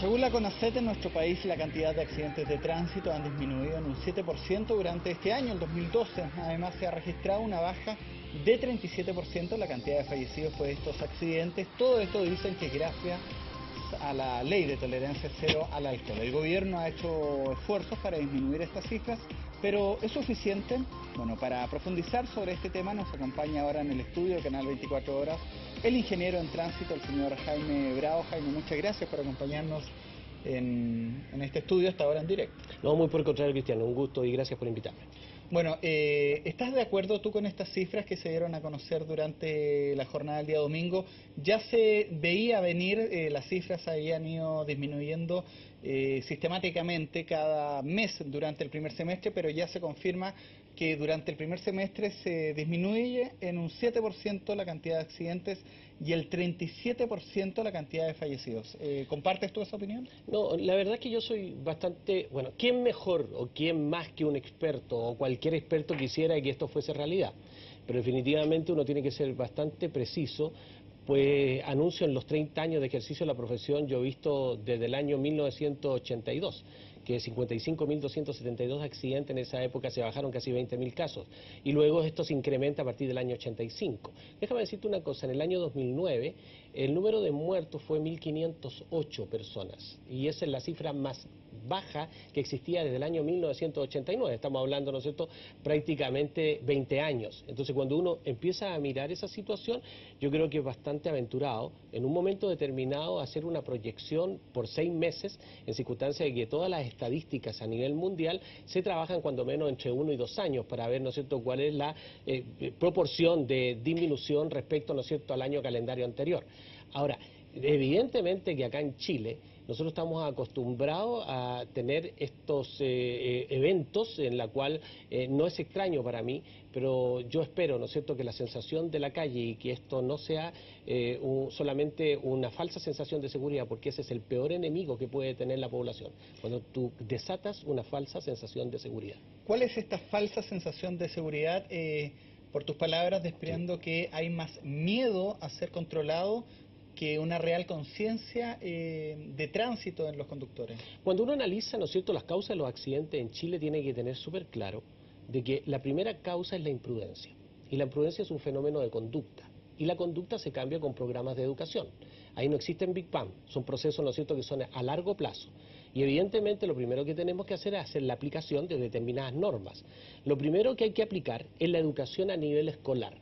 Según la CONACET, en nuestro país la cantidad de accidentes de tránsito han disminuido en un 7% durante este año, el 2012. Además, se ha registrado una baja de 37% en la cantidad de fallecidos por estos accidentes. Todo esto dicen que es gracias a la ley de tolerancia cero al alcohol. El gobierno ha hecho esfuerzos para disminuir estas cifras, pero ¿es suficiente? Bueno, para profundizar sobre este tema nos acompaña ahora en el estudio de Canal 24 Horas el ingeniero en tránsito, el señor Jaime Bravo. Jaime, muchas gracias por acompañarnos en este estudio hasta ahora en directo. No, muy por el contrario, Cristiano, un gusto y gracias por invitarme. Bueno, ¿estás de acuerdo tú con estas cifras que se dieron a conocer durante la jornada del día domingo? Ya se veía venir, las cifras habían ido disminuyendo sistemáticamente cada mes durante el primer semestre, pero ya se confirma que durante el primer semestre se disminuye en un 7% la cantidad de accidentes y el 37% la cantidad de fallecidos. ¿Compartes tú esa opinión? No, la verdad es que yo soy bastante... Bueno, ¿quién mejor o quién más que un experto o cualquier experto quisiera que esto fuese realidad? Pero definitivamente uno tiene que ser bastante preciso, pues anuncio en los 30 años de ejercicio de la profesión, yo he visto desde el año 1982, que 55.272 accidentes en esa época se bajaron casi 20.000 casos, y luego esto se incrementa a partir del año 85. Déjame decirte una cosa, en el año 2009 el número de muertos fue 1.508 personas, y esa es la cifra más baja que existía desde el año 1989, estamos hablando, ¿no es cierto?, prácticamente 20 años. Entonces, cuando uno empieza a mirar esa situación, yo creo que es bastante aventurado, en un momento determinado, hacer una proyección por 6 meses, en circunstancia de que todas las estadísticas a nivel mundial se trabajan cuando menos entre 1 y 2 años para ver, ¿no es cierto?, cuál es la proporción de disminución respecto, ¿no es cierto?, al año calendario anterior. Ahora, evidentemente que acá en Chile nosotros estamos acostumbrados a tener estos eventos en la cual no es extraño para mí, pero yo espero, ¿no es cierto?, que la sensación de la calle y que esto no sea solamente una falsa sensación de seguridad, porque ese es el peor enemigo que puede tener la población, cuando tú desatas una falsa sensación de seguridad. ¿Cuál es esta falsa sensación de seguridad? Por tus palabras, desprendo que hay más miedo a ser controlado que una real conciencia de tránsito en los conductores. Cuando uno analiza, ¿no es cierto?, las causas de los accidentes en Chile, tiene que tener súper claro de que la primera causa es la imprudencia, y la imprudencia es un fenómeno de conducta, y la conducta se cambia con programas de educación. Ahí no existen Big Bang, son procesos, ¿no es cierto?, que son a largo plazo. Y evidentemente lo primero que tenemos que hacer es hacer la aplicación de determinadas normas. Lo primero que hay que aplicar es la educación a nivel escolar.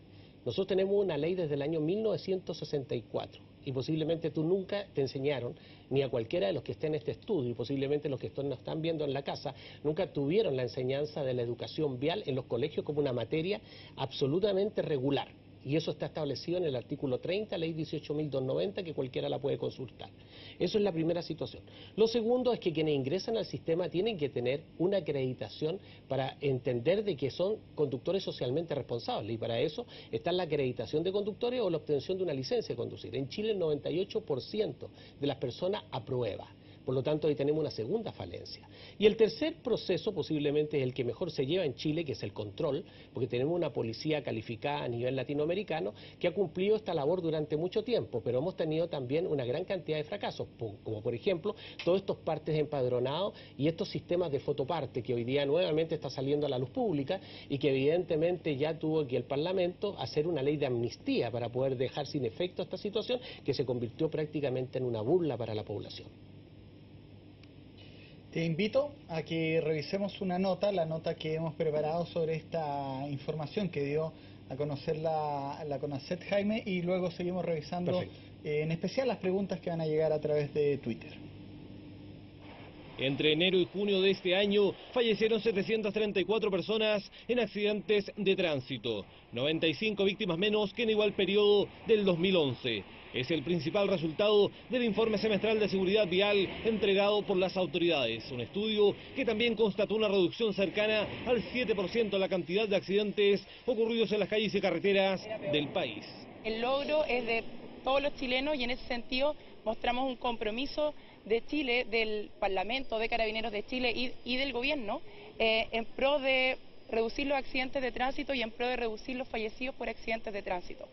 Nosotros tenemos una ley desde el año 1964 y posiblemente tú nunca te enseñaron, ni a cualquiera de los que estén en este estudio, y posiblemente los que nos están viendo en la casa, nunca tuvieron la enseñanza de la educación vial en los colegios como una materia absolutamente regular. Y eso está establecido en el artículo 30, ley 18.290, que cualquiera la puede consultar. Eso es la primera situación. Lo segundo es que quienes ingresan al sistema tienen que tener una acreditación para entender de que son conductores socialmente responsables, y para eso está la acreditación de conductores o la obtención de una licencia de conducir. En Chile el 98% de las personas aprueba. Por lo tanto, ahí tenemos una segunda falencia. Y el tercer proceso posiblemente es el que mejor se lleva en Chile, que es el control, porque tenemos una policía calificada a nivel latinoamericano que ha cumplido esta labor durante mucho tiempo, pero hemos tenido también una gran cantidad de fracasos, como por ejemplo todos estos partes empadronados y estos sistemas de fotoparte que hoy día nuevamente está saliendo a la luz pública, y que evidentemente ya tuvo que el Parlamento hacer una ley de amnistía para poder dejar sin efecto esta situación, que se convirtió prácticamente en una burla para la población. Te invito a que revisemos una nota, la nota que hemos preparado sobre esta información que dio a conocer la CONACET, Jaime, y luego seguimos revisando en especial las preguntas que van a llegar a través de Twitter. Entre enero y junio de este año fallecieron 734 personas en accidentes de tránsito, 95 víctimas menos que en igual periodo del 2011. Es el principal resultado del informe semestral de seguridad vial entregado por las autoridades. Un estudio que también constató una reducción cercana al 7% de la cantidad de accidentes ocurridos en las calles y carreteras del país. El logro es de todos los chilenos, y en ese sentido mostramos un compromiso de Chile, del Parlamento, de Carabineros de Chile y del Gobierno en pro de reducir los accidentes de tránsito y en pro de reducir los fallecidos por accidentes de tránsito.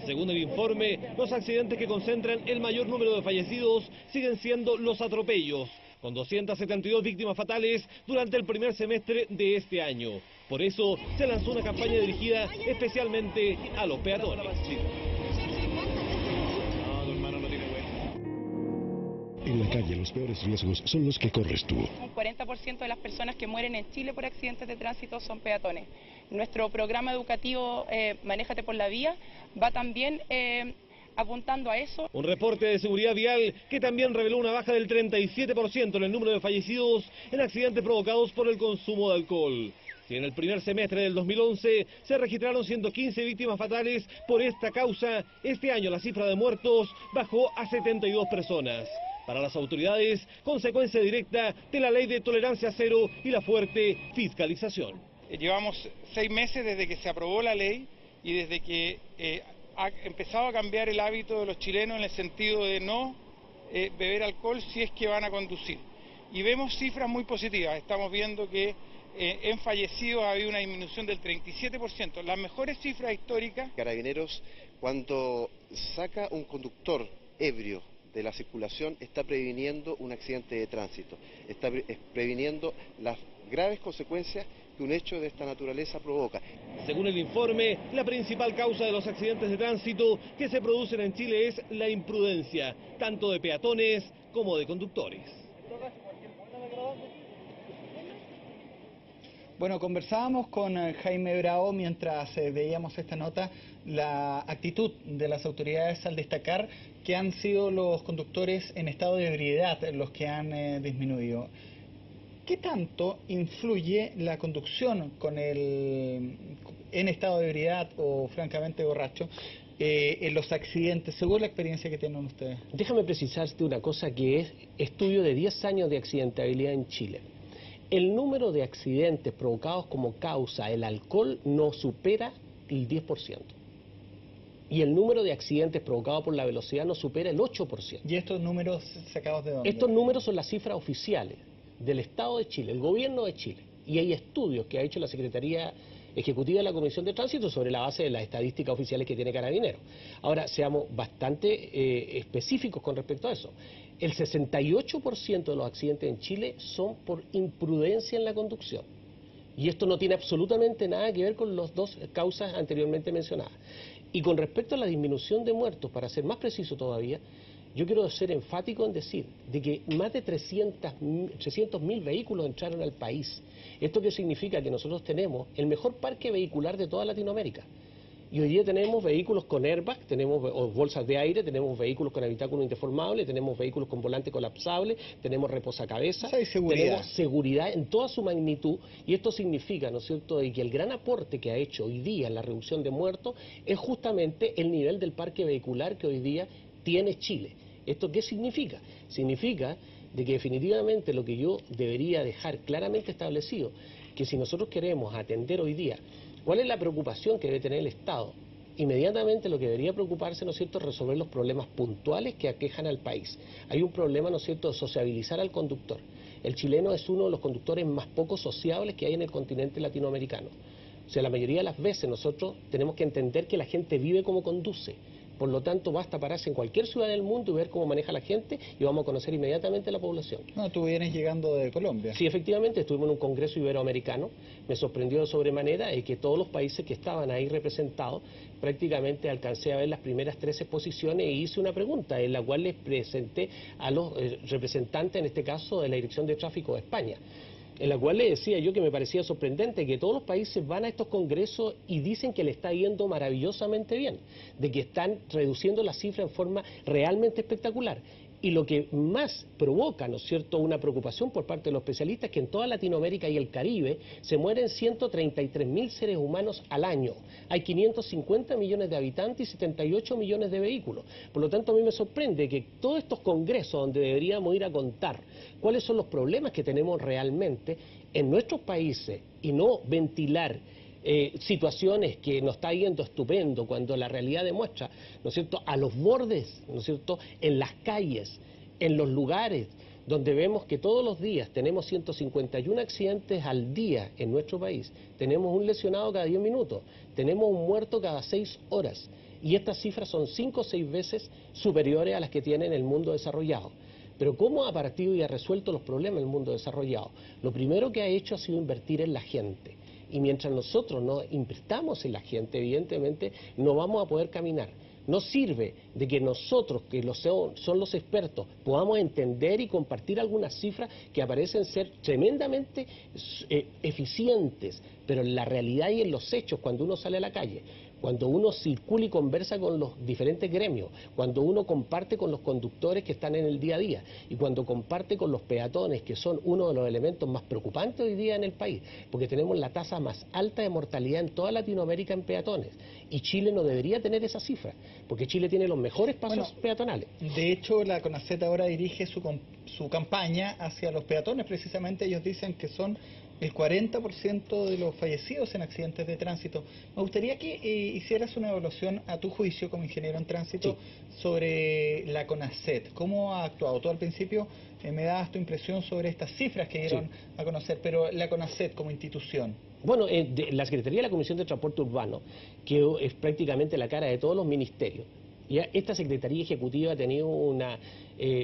Según el informe, los accidentes que concentran el mayor número de fallecidos siguen siendo los atropellos, con 272 víctimas fatales durante el primer semestre de este año. Por eso se lanzó una campaña dirigida especialmente a los peatones. En la calle los peores riesgos son los que corres tú. Un 40% de las personas que mueren en Chile por accidentes de tránsito son peatones. Nuestro programa educativo Manéjate por la Vía va también apuntando a eso. Un reporte de seguridad vial que también reveló una baja del 37% en el número de fallecidos en accidentes provocados por el consumo de alcohol. Si en el primer semestre del 2011 se registraron 115 víctimas fatales por esta causa, este año la cifra de muertos bajó a 72 personas. Para las autoridades, consecuencia directa de la ley de tolerancia cero y la fuerte fiscalización. Llevamos 6 meses desde que se aprobó la ley y desde que ha empezado a cambiar el hábito de los chilenos en el sentido de no beber alcohol si es que van a conducir. Y vemos cifras muy positivas. Estamos viendo que en fallecidos ha habido una disminución del 37%, las mejores cifras históricas. Carabineros, cuando saca un conductor ebrio de la circulación, está previniendo un accidente de tránsito, está previniendo las graves consecuencias que un hecho de esta naturaleza provoca. Según el informe, la principal causa de los accidentes de tránsito que se producen en Chile es la imprudencia, tanto de peatones como de conductores. Bueno, conversábamos con Jaime Bravo mientras veíamos esta nota, la actitud de las autoridades al destacar que han sido los conductores en estado de ebriedad los que han disminuido. ¿Qué tanto influye la conducción en estado de ebriedad o francamente borracho en los accidentes, según la experiencia que tienen ustedes? Déjame precisarte una cosa que es estudio de 10 años de accidentabilidad en Chile. El número de accidentes provocados como causa el alcohol no supera el 10%. Y el número de accidentes provocados por la velocidad no supera el 8%. ¿Y estos números sacados de dónde? Estos números son las cifras oficiales del Estado de Chile, el Gobierno de Chile. Y hay estudios que ha hecho la Secretaría Ejecutiva de la Comisión de Tránsito sobre la base de las estadísticas oficiales que tiene Carabineros. Ahora, seamos bastante específicos con respecto a eso. El 68% de los accidentes en Chile son por imprudencia en la conducción. Y esto no tiene absolutamente nada que ver con las dos causas anteriormente mencionadas. Y con respecto a la disminución de muertos, para ser más preciso todavía, yo quiero ser enfático en decir de que más de 300.000 vehículos entraron al país. ¿Esto qué significa? Que nosotros tenemos el mejor parque vehicular de toda Latinoamérica. Y hoy día tenemos vehículos con airbag, tenemos bolsas de aire, tenemos vehículos con habitáculo indeformable, tenemos vehículos con volante colapsable, tenemos reposacabezas, tenemos seguridad en toda su magnitud, y esto significa, ¿no es cierto?, de que el gran aporte que ha hecho hoy día en la reducción de muertos es justamente el nivel del parque vehicular que hoy día tiene Chile. ¿Esto qué significa? Significa de que definitivamente lo que yo debería dejar claramente establecido, que si nosotros queremos atender hoy día ¿cuál es la preocupación que debe tener el Estado? Inmediatamente lo que debería preocuparse, ¿no es cierto?, es resolver los problemas puntuales que aquejan al país. Hay un problema, ¿no es cierto?, de sociabilizar al conductor. El chileno es uno de los conductores más poco sociables que hay en el continente latinoamericano. O sea, la mayoría de las veces nosotros tenemos que entender que la gente vive como conduce. Por lo tanto, basta pararse en cualquier ciudad del mundo y ver cómo maneja la gente y vamos a conocer inmediatamente la población. No, tú vienes llegando de Colombia. Sí, efectivamente, estuvimos en un congreso iberoamericano. Me sorprendió de sobremanera que todos los países que estaban ahí representados, prácticamente alcancé a ver las primeras 3 exposiciones e hice una pregunta en la cual les presenté a los representantes, en este caso, de la Dirección de Tráfico de España, en la cual le decía yo que me parecía sorprendente que todos los países van a estos congresos y dicen que le está yendo maravillosamente bien, de que están reduciendo la cifra en forma realmente espectacular. Y lo que más provoca, ¿no es cierto?, una preocupación por parte de los especialistas es que en toda Latinoamérica y el Caribe se mueren 133.000 seres humanos al año. Hay 550 millones de habitantes y 78 millones de vehículos. Por lo tanto, a mí me sorprende que todos estos congresos donde deberíamos ir a contar cuáles son los problemas que tenemos realmente en nuestros países y no ventilar situaciones que nos está yendo estupendo cuando la realidad demuestra, ¿no es cierto?, a los bordes, ¿no es cierto?, en las calles, en los lugares donde vemos que todos los días tenemos 151 accidentes al día en nuestro país, tenemos un lesionado cada 10 minutos, tenemos un muerto cada 6 horas, y estas cifras son 5 o 6 veces superiores a las que tiene en el mundo desarrollado. Pero ¿cómo ha partido y ha resuelto los problemas el mundo desarrollado? Lo primero que ha hecho ha sido invertir en la gente. Y mientras nosotros no invirtamos en la gente, evidentemente no vamos a poder caminar. No sirve de que nosotros, que son los expertos, podamos entender y compartir algunas cifras que parecen ser tremendamente eficientes, pero en la realidad y en los hechos, cuando uno sale a la calle, cuando uno circula y conversa con los diferentes gremios, cuando uno comparte con los conductores que están en el día a día y cuando comparte con los peatones, que son uno de los elementos más preocupantes hoy día en el país, porque tenemos la tasa más alta de mortalidad en toda Latinoamérica en peatones, y Chile no debería tener esa cifra, porque Chile tiene los mejores pasos peatonales. De hecho, la CONACET ahora dirige su campaña hacia los peatones. Precisamente ellos dicen que son el 40% de los fallecidos en accidentes de tránsito. Me gustaría que hicieras una evaluación a tu juicio como ingeniero en tránsito sobre la CONACET. ¿Cómo ha actuado? Tú al principio me dabas tu impresión sobre estas cifras que dieron a conocer, pero la CONACET como institución. Bueno, la Secretaría de la Comisión de Transporte Urbano, que es prácticamente la cara de todos los ministerios, ya esta Secretaría Ejecutiva ha tenido una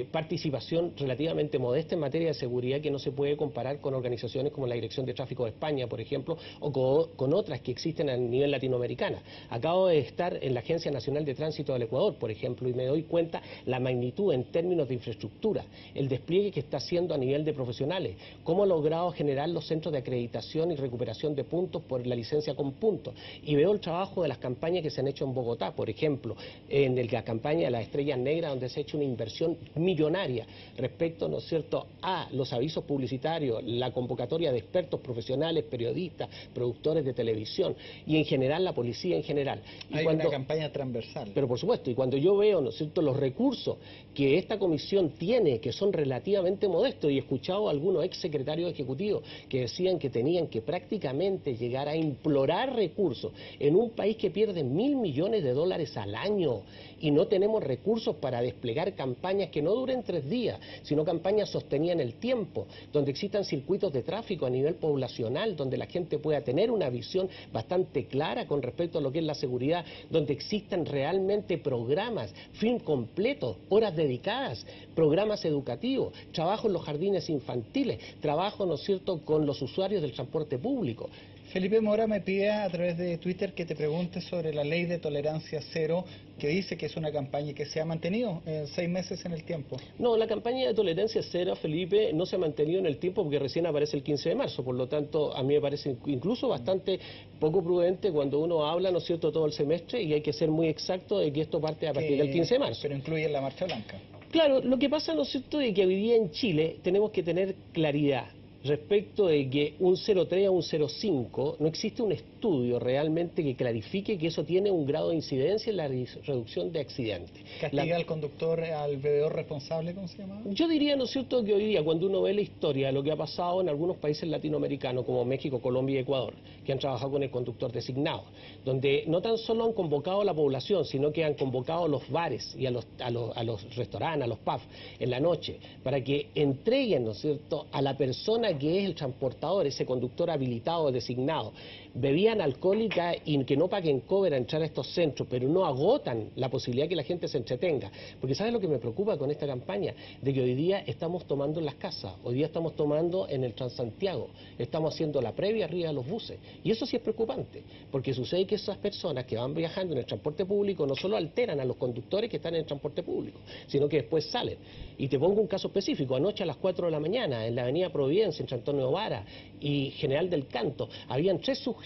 participación relativamente modesta en materia de seguridad que no se puede comparar con organizaciones como la Dirección de Tráfico de España, por ejemplo, o con otras que existen a nivel latinoamericano. Acabo de estar en la Agencia Nacional de Tránsito del Ecuador, por ejemplo, y me doy cuenta la magnitud en términos de infraestructura, el despliegue que está haciendo a nivel de profesionales, cómo ha logrado generar los centros de acreditación y recuperación de puntos por la licencia con puntos. Y veo el trabajo de las campañas que se han hecho en Bogotá, por ejemplo, en la campaña de las Estrellas Negras, donde se ha hecho una inversión millonaria respecto, ¿no es cierto?, a los avisos publicitarios, la convocatoria de expertos profesionales, periodistas, productores de televisión y en general la policía en general. Hay una campaña transversal. Pero por supuesto, y cuando yo veo, ¿no es cierto?, los recursos que esta comisión tiene, que son relativamente modestos, y he escuchado a algunos ex secretarios ejecutivos que decían que tenían que prácticamente llegar a implorar recursos en un país que pierde $1.000 millones al año, y no tenemos recursos para desplegar campañas que no duren 3 días, sino campañas sostenidas en el tiempo, donde existan circuitos de tráfico a nivel poblacional, donde la gente pueda tener una visión bastante clara con respecto a lo que es la seguridad, donde existan realmente programas, film completos, horas dedicadas, programas educativos, trabajo en los jardines infantiles, trabajo, ¿no es cierto?, con los usuarios del transporte público. Felipe Mora me pide a través de Twitter que te pregunte sobre la ley de tolerancia cero, que dice que es una campaña que se ha mantenido 6 meses en el tiempo. No, la campaña de tolerancia cero, Felipe, no se ha mantenido en el tiempo porque recién aparece el 15 de marzo, por lo tanto a mí me parece incluso bastante poco prudente cuando uno habla, ¿no es cierto?, todo el semestre, y hay que ser muy exacto de que esto parte a partir del 15 de marzo. Pero incluye la Marcha Blanca. Claro, lo que pasa, ¿no es cierto?, es que hoy día en Chile tenemos que tener claridad respecto de que un 0,3 a un 0,5 no existe un estudio realmente que clarifique que eso tiene un grado de incidencia en la reducción de accidentes. ¿Castiga al conductor, al bebedor responsable, cómo se llama? Yo diría, ¿no es cierto?, que hoy día cuando uno ve la historia de lo que ha pasado en algunos países latinoamericanos como México, Colombia y Ecuador, que han trabajado con el conductor designado, donde no tan solo han convocado a la población, sino que han convocado a los bares y a los restaurantes, a los pubs en la noche, para que entreguen, ¿no es cierto?, a la persona que es el transportador, ese conductor habilitado, designado, bebidas alcohólicas y que no paguen cover a entrar a estos centros, pero no agotan la posibilidad que la gente se entretenga. Porque ¿sabes lo que me preocupa con esta campaña? De que hoy día estamos tomando en las casas, hoy día estamos tomando en el Transantiago, estamos haciendo la previa arriba de los buses, y eso sí es preocupante, porque sucede que esas personas que van viajando en el transporte público no solo alteran a los conductores que están en el transporte público, sino que después salen. Y te pongo un caso específico: anoche a las 4 de la mañana, en la avenida Providencia, entre Antonio Vara y General del Canto, habían 3 sujetos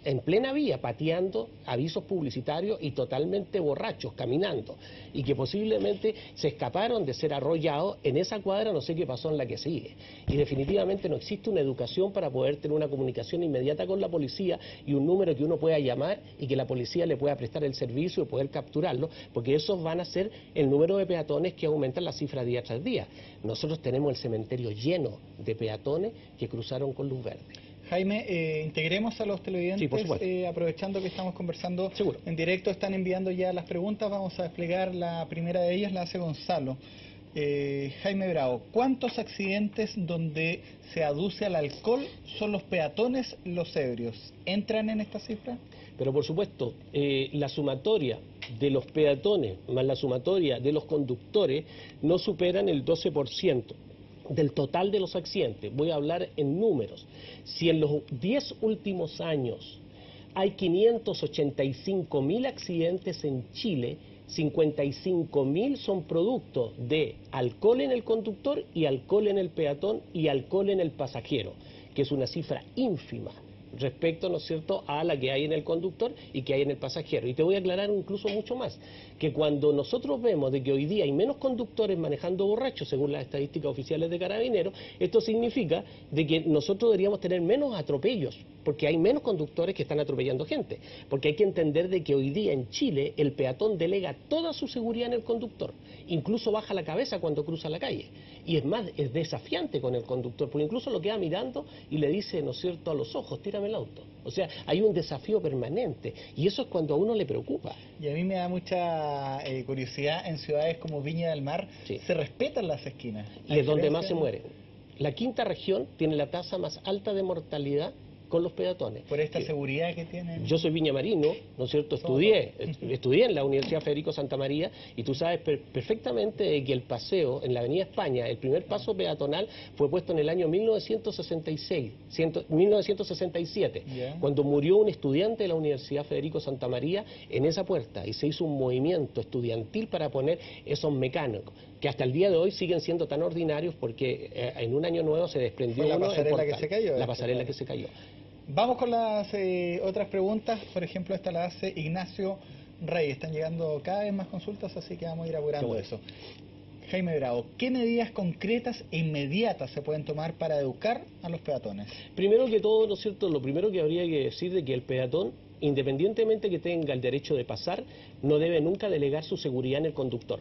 en plena vía, pateando avisos publicitarios y totalmente borrachos, caminando, y que posiblemente se escaparon de ser arrollados en esa cuadra, no sé qué pasó en la que sigue. Y definitivamente no existe una educación para poder tener una comunicación inmediata con la policía y un número que uno pueda llamar y que la policía le pueda prestar el servicio y poder capturarlo, porque esos van a ser el número de peatones que aumentan la cifra día tras día. Nosotros tenemos el cementerio lleno de peatones que cruzaron con luz verde. Jaime, integremos a los televidentes, sí, por supuesto. Aprovechando que estamos conversando Seguro. en directo, están enviando ya las preguntas, vamos a desplegar la primera de ellas, la hace Gonzalo. Jaime Bravo, ¿cuántos accidentes donde se aduce al alcohol son los peatones, los ebrios? ¿Entran en esta cifra? Pero por supuesto, la sumatoria de los peatones más la sumatoria de los conductores no superan el 12% del total de los accidentes. Voy a hablar en números. Si en los 10 últimos años hay 585.000 accidentes en Chile, 55.000 son producto de alcohol en el conductor y alcohol en el peatón y alcohol en el pasajero, que es una cifra ínfima respecto, ¿no es cierto?, a la que hay en el conductor y que hay en el pasajero. Y te voy a aclarar incluso mucho más, que cuando nosotros vemos de que hoy día hay menos conductores manejando borrachos, según las estadísticas oficiales de Carabineros, esto significa de que nosotros deberíamos tener menos atropellos, porque hay menos conductores que están atropellando gente, porque hay que entender de que hoy día en Chile el peatón delega toda su seguridad en el conductor, incluso baja la cabeza cuando cruza la calle, y es más, es desafiante con el conductor, porque incluso lo queda mirando y le dice, ¿no es cierto?, a los ojos, tírame el auto. O sea, hay un desafío permanente, y eso es cuando a uno le preocupa. Y a mí me da mucha curiosidad, en ciudades como Viña del Mar, sí, se respetan las esquinas. Y es donde más se mueren. La quinta región tiene la tasa más alta de mortalidad con los peatones. Por esta seguridad que tienen. Yo soy viñamarino, ¿no es cierto? Estudié en la Universidad Federico Santa María, y tú sabes perfectamente que el paseo en la Avenida España, el primer paso peatonal fue puesto en el año 1967, cuando murió un estudiante de la Universidad Federico Santa María en esa puerta, y se hizo un movimiento estudiantil para poner esos mecánicos, que hasta el día de hoy siguen siendo tan ordinarios, porque en un año nuevo se desprendió la uno pasarela que se cayó. La pasarela que se cayó. Vamos con las otras preguntas. Por ejemplo, esta la hace Ignacio Rey. Están llegando cada vez más consultas, así que vamos a ir apurando eso. Jaime Bravo, ¿qué medidas concretas e inmediatas se pueden tomar para educar a los peatones? Primero que todo, ¿no es cierto?, lo primero que habría que decir de que el peatón, independientemente que tenga el derecho de pasar, no debe nunca delegar su seguridad en el conductor.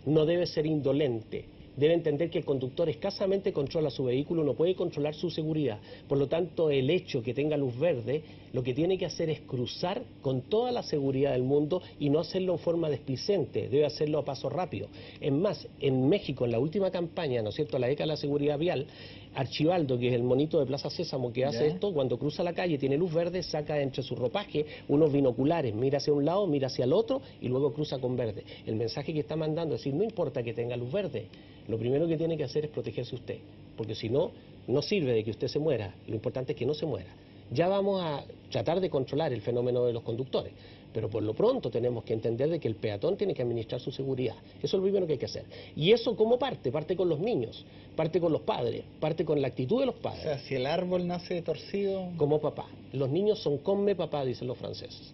No debe ser indolente. Debe entender que el conductor escasamente controla su vehículo, no puede controlar su seguridad. Por lo tanto, el hecho que tenga luz verde, lo que tiene que hacer es cruzar con toda la seguridad del mundo y no hacerlo en forma displicente, debe hacerlo a paso rápido. Es más, en México, en la última campaña, ¿no es cierto?, la década de la seguridad vial, Archibaldo, que es el monito de Plaza Sésamo que hace esto, cuando cruza la calle, tiene luz verde, saca entre su ropaje unos binoculares, mira hacia un lado, mira hacia el otro y luego cruza con verde. El mensaje que está mandando es decir, no importa que tenga luz verde, lo primero que tiene que hacer es protegerse usted, porque si no, no sirve de que usted se muera, lo importante es que no se muera. Ya vamos a tratar de controlar el fenómeno de los conductores, pero por lo pronto tenemos que entender de que el peatón tiene que administrar su seguridad. Eso es lo primero que hay que hacer. Y eso, ¿cómo parte? Parte con los niños, parte con los padres, parte con la actitud de los padres. O sea, si el árbol nace torcido... Como papá. Los niños son come papá, dicen los franceses.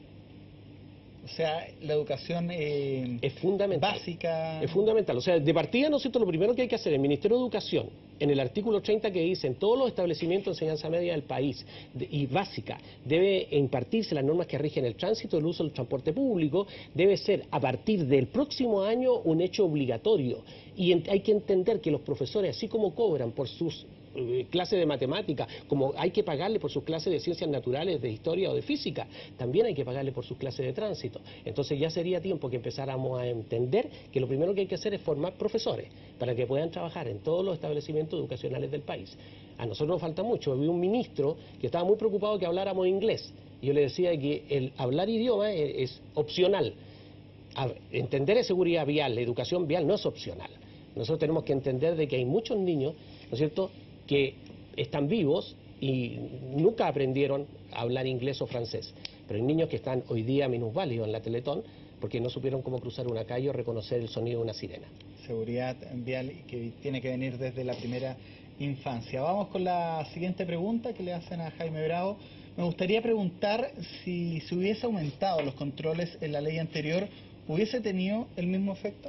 O sea, la educación es fundamental, básica. Es fundamental. O sea, de partida, ¿no es cierto?, lo primero que hay que hacer, el Ministerio de Educación, en el artículo 30 que dice, en todos los establecimientos de enseñanza media del país y básica, debe impartirse las normas que rigen el tránsito, el uso del transporte público, debe ser a partir del próximo año un hecho obligatorio. Y hay que entender que los profesores, así como cobran por sus clases de matemática, como hay que pagarle por sus clases de ciencias naturales, de historia o de física, también hay que pagarle por sus clases de tránsito. Entonces ya sería tiempo que empezáramos a entender que lo primero que hay que hacer es formar profesores para que puedan trabajar en todos los establecimientos educacionales del país. A nosotros nos falta mucho. Vi un ministro que estaba muy preocupado que habláramos inglés. Y yo le decía que el hablar idioma es opcional. Entender de seguridad vial, la educación vial no es opcional. Nosotros tenemos que entender de que hay muchos niños, ¿no es cierto?, que están vivos y nunca aprendieron a hablar inglés o francés. Pero hay niños que están hoy día minusválidos en la Teletón porque no supieron cómo cruzar una calle o reconocer el sonido de una sirena. Seguridad vial que tiene que venir desde la primera infancia. Vamos con la siguiente pregunta que le hacen a Jaime Bravo. Me gustaría preguntar si se hubiese aumentado los controles en la ley anterior, ¿hubiese tenido el mismo efecto?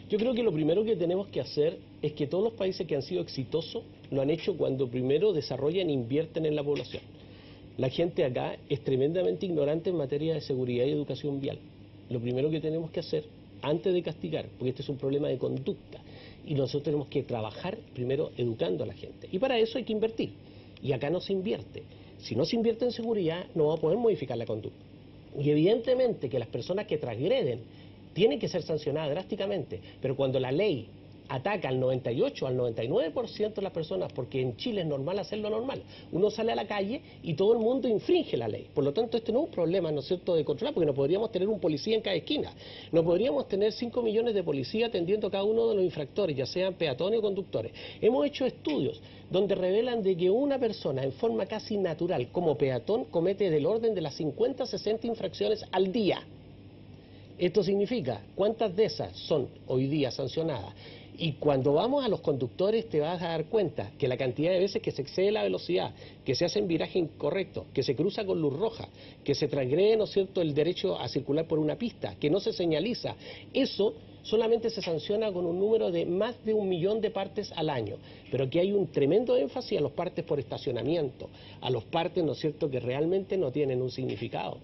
Yo creo que lo primero que tenemos que hacer es que todos los países que han sido exitosos lo han hecho cuando primero desarrollan e invierten en la población. La gente acá es tremendamente ignorante en materia de seguridad y educación vial. Lo primero que tenemos que hacer, antes de castigar, porque este es un problema de conducta, y nosotros tenemos que trabajar primero educando a la gente. Y para eso hay que invertir. Y acá no se invierte. Si no se invierte en seguridad, no va a poder modificar la conducta. Y evidentemente que las personas que transgreden tienen que ser sancionadas drásticamente, pero cuando la ley ataca al 98, al 99% de las personas, porque en Chile es normal hacerlo normal. Uno sale a la calle y todo el mundo infringe la ley. Por lo tanto, esto no es un problema, ¿no es cierto?, de controlar, porque no podríamos tener un policía en cada esquina. No podríamos tener 5 millones de policías atendiendo a cada uno de los infractores, ya sean peatones o conductores. Hemos hecho estudios donde revelan de que una persona en forma casi natural como peatón comete del orden de las 50 a 60 infracciones al día. Esto significa cuántas de esas son hoy día sancionadas. Y cuando vamos a los conductores te vas a dar cuenta que la cantidad de veces que se excede la velocidad, que se hacen viraje incorrecto, que se cruza con luz roja, que se transgrede, ¿no es cierto?, el derecho a circular por una pista, que no se señaliza, eso solamente se sanciona con un número de más de 1 millón de partes al año, pero aquí hay un tremendo énfasis a los partes por estacionamiento, a los partes, ¿no es cierto?, que realmente no tienen un significado.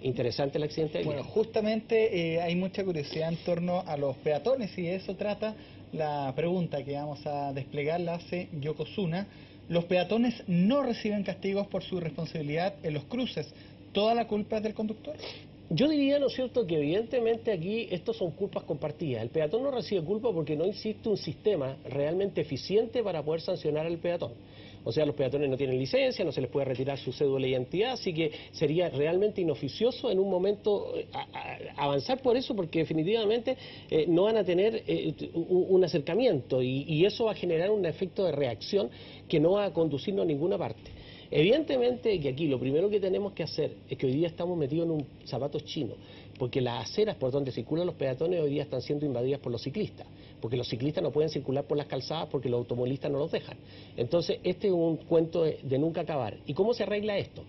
Interesante el accidente de Bueno, ayer. justamente hay mucha curiosidad en torno a los peatones y de eso trata la pregunta que vamos a desplegar, la hace Yokozuna. Los peatones no reciben castigos por su responsabilidad en los cruces. ¿Toda la culpa es del conductor? Yo diría, ¿no es cierto?, que evidentemente aquí estos son culpas compartidas. El peatón no recibe culpa porque no existe un sistema realmente eficiente para poder sancionar al peatón. O sea, los peatones no tienen licencia, no se les puede retirar su cédula de identidad, así que sería realmente inoficioso en un momento avanzar por eso, porque definitivamente no van a tener un acercamiento y eso va a generar un efecto de reacción que no va a conducirnos a ninguna parte. Evidentemente que aquí lo primero que tenemos que hacer es que hoy día estamos metidos en un zapato chino, porque las aceras por donde circulan los peatones hoy día están siendo invadidas por los ciclistas, porque los ciclistas no pueden circular por las calzadas porque los automovilistas no los dejan. Entonces, este es un cuento de nunca acabar. ¿Y cómo se arregla esto?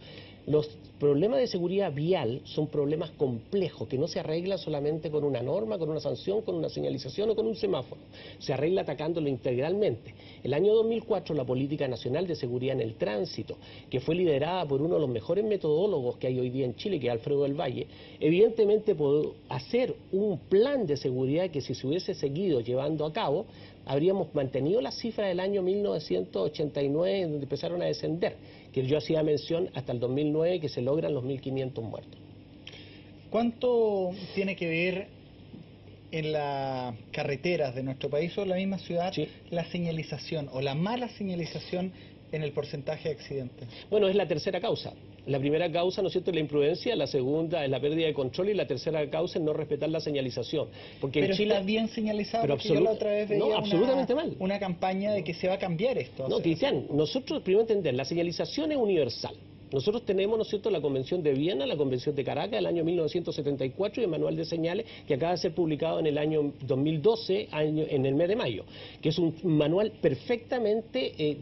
Los problemas de seguridad vial son problemas complejos que no se arreglan solamente con una norma, con una sanción, con una señalización o con un semáforo. Se arregla atacándolo integralmente. El año 2004 la Política Nacional de Seguridad en el Tránsito, que fue liderada por uno de los mejores metodólogos que hay hoy día en Chile, que es Alfredo del Valle, evidentemente pudo hacer un plan de seguridad que si se hubiese seguido llevando a cabo, habríamos mantenido la cifra del año 1989, donde empezaron a descender, que yo hacía mención hasta el 2009, que se logran los 1.500 muertos. ¿Cuánto tiene que ver en las carreteras de nuestro país o en la misma ciudad la señalización o la mala señalización en el porcentaje de accidentes? Bueno, es la tercera causa. La primera causa, ¿no es cierto?, es la imprudencia, la segunda es la pérdida de control y la tercera causa es no respetar la señalización. Porque pero en Chile, está bien señalizado, pero porque yo la otra vez veía absolutamente mal. Una campaña de que se va a cambiar esto. No, Cristian, nosotros primero entender, la señalización es universal. Nosotros tenemos, ¿no es cierto?, la Convención de Viena, la Convención de Caracas del año 1974 y el Manual de Señales que acaba de ser publicado en el año 2012, en el mes de mayo, que es un manual perfectamente,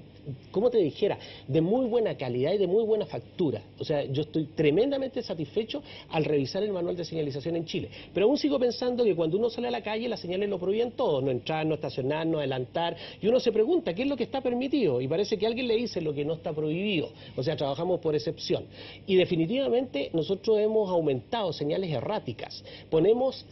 como te dijera, de muy buena calidad y de muy buena factura. O sea, yo estoy tremendamente satisfecho al revisar el manual de señalización en Chile. Pero aún sigo pensando que cuando uno sale a la calle, las señales lo prohíben todo, no entrar, no estacionar, no adelantar, y uno se pregunta, ¿qué es lo que está permitido? Y parece que alguien le dice lo que no está prohibido. O sea, trabajamos por excepción. Y definitivamente nosotros hemos aumentado señales erráticas. Ponemos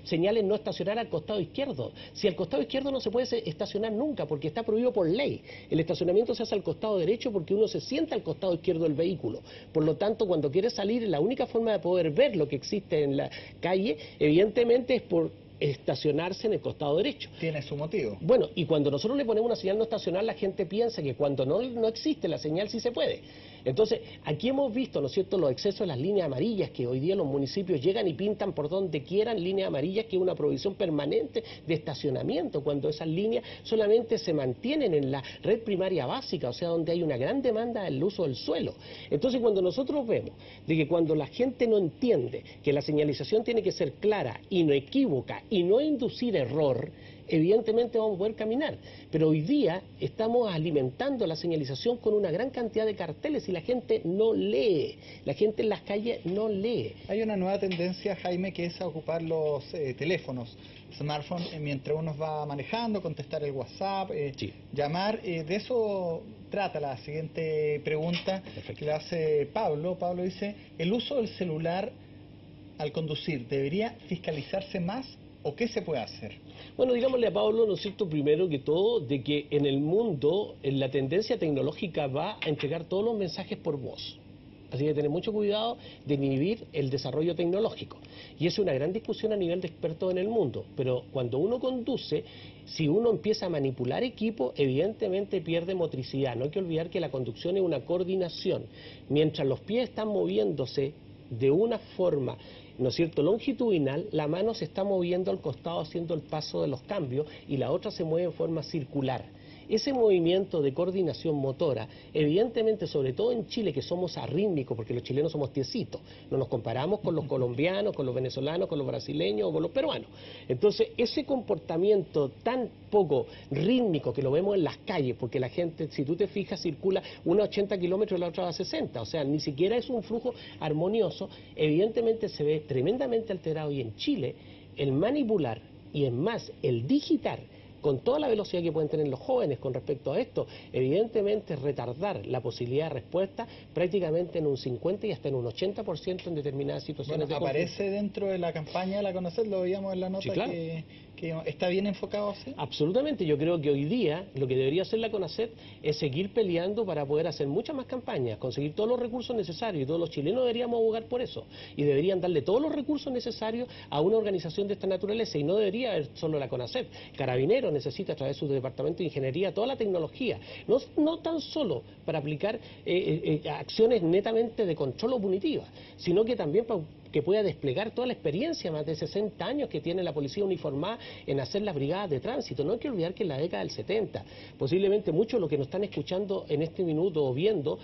señales no estacionar al costado izquierdo. Si al costado izquierdo no se puede estacionar nunca porque está prohibido por ley. El estacionamiento se hace al costado derecho porque uno se sienta al costado izquierdo del vehículo. Por lo tanto, cuando quiere salir, la única forma de poder ver lo que existe en la calle, evidentemente es por estacionarse en el costado derecho. Tiene su motivo. Bueno, y cuando nosotros le ponemos una señal no estacionar, la gente piensa que cuando no existe la señal sí se puede. Entonces, aquí hemos visto, ¿no es cierto?, los excesos de las líneas amarillas, que hoy día los municipios llegan y pintan por donde quieran líneas amarillas, que es una prohibición permanente de estacionamiento, cuando esas líneas solamente se mantienen en la red primaria básica, o sea, donde hay una gran demanda del uso del suelo. Entonces, cuando nosotros vemos de que cuando la gente no entiende que la señalización tiene que ser clara y no equívoca y no inducir error, evidentemente vamos a poder caminar. Pero hoy día estamos alimentando la señalización con una gran cantidad de carteles y la gente no lee. La gente en las calles no lee. Hay una nueva tendencia, Jaime, que es a ocupar los teléfonos, smartphones, mientras uno va manejando, contestar el WhatsApp, llamar. De eso trata la siguiente pregunta. Perfecto. Que le hace Pablo. Pablo dice, ¿el uso del celular al conducir debería fiscalizarse más o qué se puede hacer? Bueno, digámosle a Pablo, ¿no es cierto?, primero que todo, de que en el mundo la tendencia tecnológica va a entregar todos los mensajes por voz. Así que hay que tener mucho cuidado de inhibir el desarrollo tecnológico. Y es una gran discusión a nivel de expertos en el mundo. Pero cuando uno conduce, si uno empieza a manipular equipo, evidentemente pierde motricidad. No hay que olvidar que la conducción es una coordinación. Mientras los pies están moviéndose de una forma, ¿no es cierto?, longitudinal, la mano se está moviendo al costado haciendo el paso de los cambios y la otra se mueve en forma circular. Ese movimiento de coordinación motora, evidentemente, sobre todo en Chile, que somos arrítmicos, porque los chilenos somos tiecitos, no nos comparamos con los colombianos, con los venezolanos, con los brasileños o con los peruanos. Entonces, ese comportamiento tan poco rítmico que lo vemos en las calles, porque la gente, si tú te fijas, circula una a 80 kilómetros y la otra a 60, o sea, ni siquiera es un flujo armonioso, evidentemente se ve tremendamente alterado. Y en Chile, el manipular y en más el digitar, con toda la velocidad que pueden tener los jóvenes con respecto a esto, evidentemente retardar la posibilidad de respuesta prácticamente en un 50 y hasta en un 80% en determinadas situaciones de conflicto. ¿Aparece dentro de la campaña de la CONACET? Lo veíamos en la nota, sí, claro, que está bien enfocado así. Absolutamente, yo creo que hoy día lo que debería hacer la CONACET es seguir peleando para poder hacer muchas más campañas, conseguir todos los recursos necesarios, y todos los chilenos deberíamos abogar por eso, y deberían darle todos los recursos necesarios a una organización de esta naturaleza, y no debería haber solo la CONACET. Carabineros necesita a través de su departamento de ingeniería toda la tecnología, no tan solo para aplicar acciones netamente de control o punitivas, sino que también para que pueda desplegar toda la experiencia, más de 60 años que tiene la policía uniformada en hacer las brigadas de tránsito. No hay que olvidar que en la década del 70, posiblemente muchos de los que nos están escuchando en este minuto o viendo,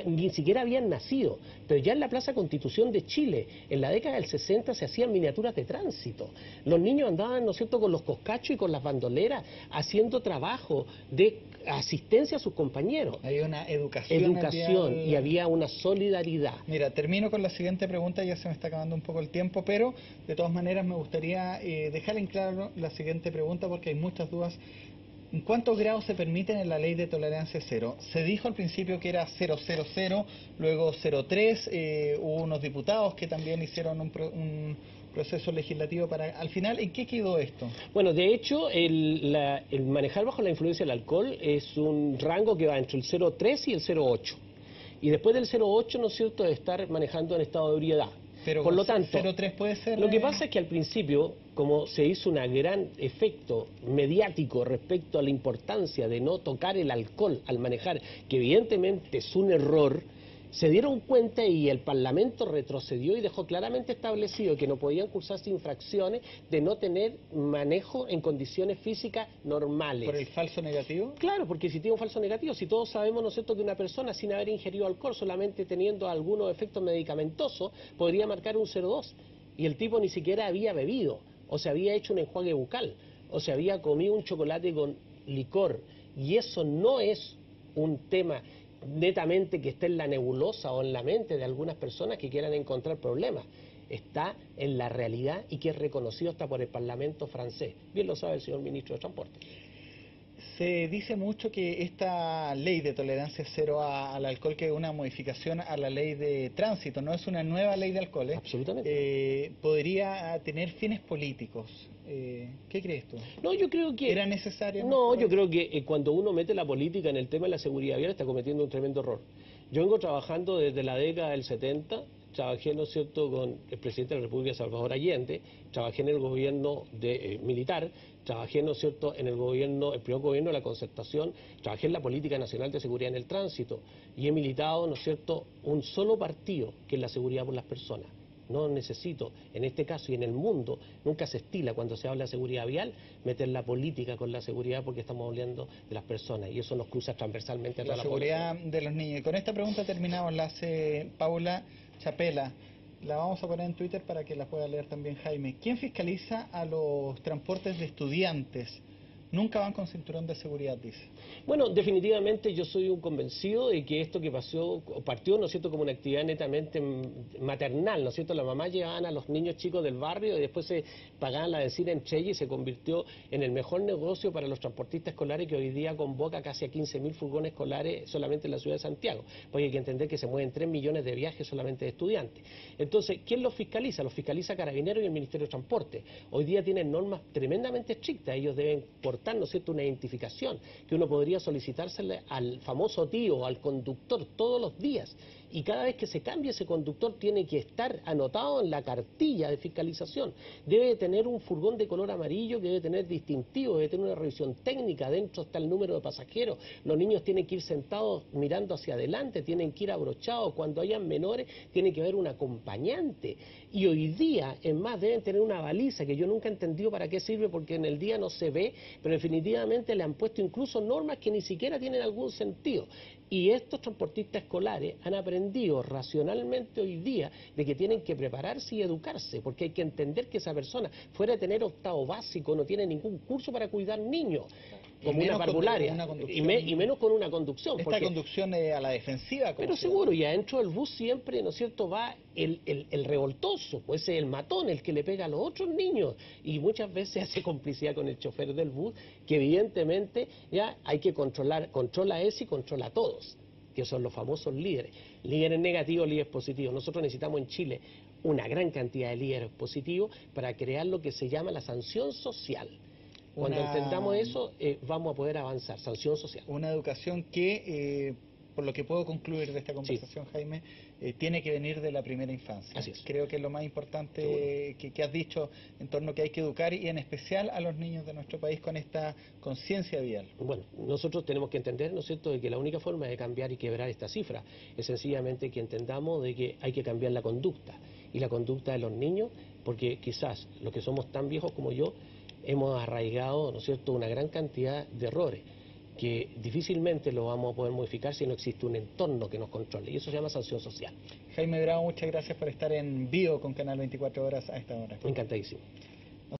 ni siquiera habían nacido, pero ya en la Plaza Constitución de Chile, en la década del 60 se hacían miniaturas de tránsito. Los niños andaban, ¿no es cierto?, con los coscachos y con las bandoleras, haciendo trabajo de asistencia a sus compañeros. Hay una educación y había una solidaridad. Mira, termino con la siguiente pregunta, ya se me está acabando un poco el tiempo, pero de todas maneras me gustaría dejar en claro la siguiente pregunta porque hay muchas dudas. ¿En cuántos grados se permiten en la ley de tolerancia cero? Se dijo al principio que era 000, luego 0,3, hubo unos diputados que también hicieron un proceso legislativo para... Al final, ¿en qué quedó esto? Bueno, de hecho, el manejar bajo la influencia del alcohol es un rango que va entre el 0,3 y el 0,8. Y después del 0,8, ¿no es cierto?, de estar manejando en estado de ebriedad. Pero por lo tanto, 0,3 puede ser... Lo que pasa es que al principio, como se hizo un gran efecto mediático respecto a la importancia de no tocar el alcohol al manejar, que evidentemente es un error, se dieron cuenta y el Parlamento retrocedió y dejó claramente establecido que no podían cursarse infracciones de no tener manejo en condiciones físicas normales. ¿Por el falso negativo? Claro, porque si tiene un falso negativo, si todos sabemos, ¿no es cierto?, que una persona sin haber ingerido alcohol, solamente teniendo algunos efectos medicamentosos, podría marcar un 0,2. Y el tipo ni siquiera había bebido, o se había hecho un enjuague bucal, o se había comido un chocolate con licor. Y eso no es un tema netamente que esté en la nebulosa o en la mente de algunas personas que quieran encontrar problemas. Está en la realidad y que es reconocido hasta por el Parlamento francés. Bien lo sabe el señor ministro de Transporte. Se dice mucho que esta ley de tolerancia cero al alcohol, que es una modificación a la ley de tránsito, no es una nueva ley de alcohol, Absolutamente. Podría tener fines políticos. ¿Qué crees tú? No, yo creo que... ¿Era necesario? No, yo creo que cuando uno mete la política en el tema de la seguridad vial está cometiendo un tremendo error. Yo vengo trabajando desde la década del 70, trabajé, ¿no es cierto?, con el presidente de la República, Salvador Allende, trabajé en el gobierno militar, trabajé, ¿no es cierto?, en el primer gobierno de la Concertación, trabajé en la Política Nacional de Seguridad en el Tránsito y he militado, ¿no es cierto?, un solo partido, que es la seguridad por las personas. No necesito, en este caso y en el mundo, nunca se estila cuando se habla de seguridad vial, meter la política con la seguridad porque estamos hablando de las personas y eso nos cruza transversalmente a toda la seguridad de los niños. Y con esta pregunta terminamos, la hace Paula Chapela. La vamos a poner en Twitter para que la pueda leer también Jaime. ¿Quién fiscaliza a los transportes de estudiantes? Nunca van con cinturón de seguridad, dice. Bueno, definitivamente yo soy un convencido de que esto que partió, ¿no es cierto?, como una actividad netamente maternal, ¿no es cierto? Las mamás llevaban a los niños chicos del barrio y después se pagaban la benzina entre ellos y se convirtió en el mejor negocio para los transportistas escolares, que hoy día convoca casi a 15.000 furgones escolares solamente en la ciudad de Santiago. Porque hay que entender que se mueven 3 millones de viajes solamente de estudiantes. Entonces, ¿quién los fiscaliza? Los fiscaliza Carabineros y el Ministerio de Transporte. Hoy día tienen normas tremendamente estrictas. Ellos deben portar, ¿no es cierto?, una identificación que uno podría solicitársele al famoso tío o al conductor todos los días y cada vez que se cambie ese conductor tiene que estar anotado en la cartilla de fiscalización. Debe tener un furgón de color amarillo que debe tener distintivo, debe tener una revisión técnica, dentro está el número de pasajeros, los niños tienen que ir sentados mirando hacia adelante, tienen que ir abrochados, cuando hayan menores tiene que haber un acompañante. Y hoy día, en más, deben tener una baliza, que yo nunca he entendido para qué sirve, porque en el día no se ve, pero definitivamente le han puesto incluso normas que ni siquiera tienen algún sentido. Y estos transportistas escolares han aprendido racionalmente hoy día de que tienen que prepararse y educarse, porque hay que entender que esa persona, fuera de tener octavo básico, no tiene ningún curso para cuidar niños, como una parvularia, y menos con una conducción. Esta conducción a la defensiva. Pero seguro, y adentro del bus siempre, ¿no es cierto?, va el revoltoso, pues el matón, el que le pega a los otros niños, y muchas veces hace complicidad con el chofer del bus, que evidentemente ya hay que controlar, controla ese y controla a todos, que son los famosos líderes. Líderes negativos, líderes positivos. Nosotros necesitamos en Chile una gran cantidad de líderes positivos para crear lo que se llama la sanción social. Cuando entendamos eso, vamos a poder avanzar. Sanción social. Una educación que, por lo que puedo concluir de esta conversación, sí, Jaime, tiene que venir de la primera infancia. Así es. Creo que es lo más importante que has dicho en torno a que hay que educar, y en especial a los niños de nuestro país, con esta conciencia vial. Bueno, nosotros tenemos que entender, ¿no es cierto?, de que la única forma de cambiar y quebrar esta cifra es sencillamente que entendamos de que hay que cambiar la conducta, y la conducta de los niños, porque quizás los que somos tan viejos como yo, hemos arraigado, ¿no es cierto?, una gran cantidad de errores que difícilmente lo vamos a poder modificar si no existe un entorno que nos controle, y eso se llama sanción social. Jaime Bravo, muchas gracias por estar en vivo con Canal 24 Horas a esta hora. Encantadísimo.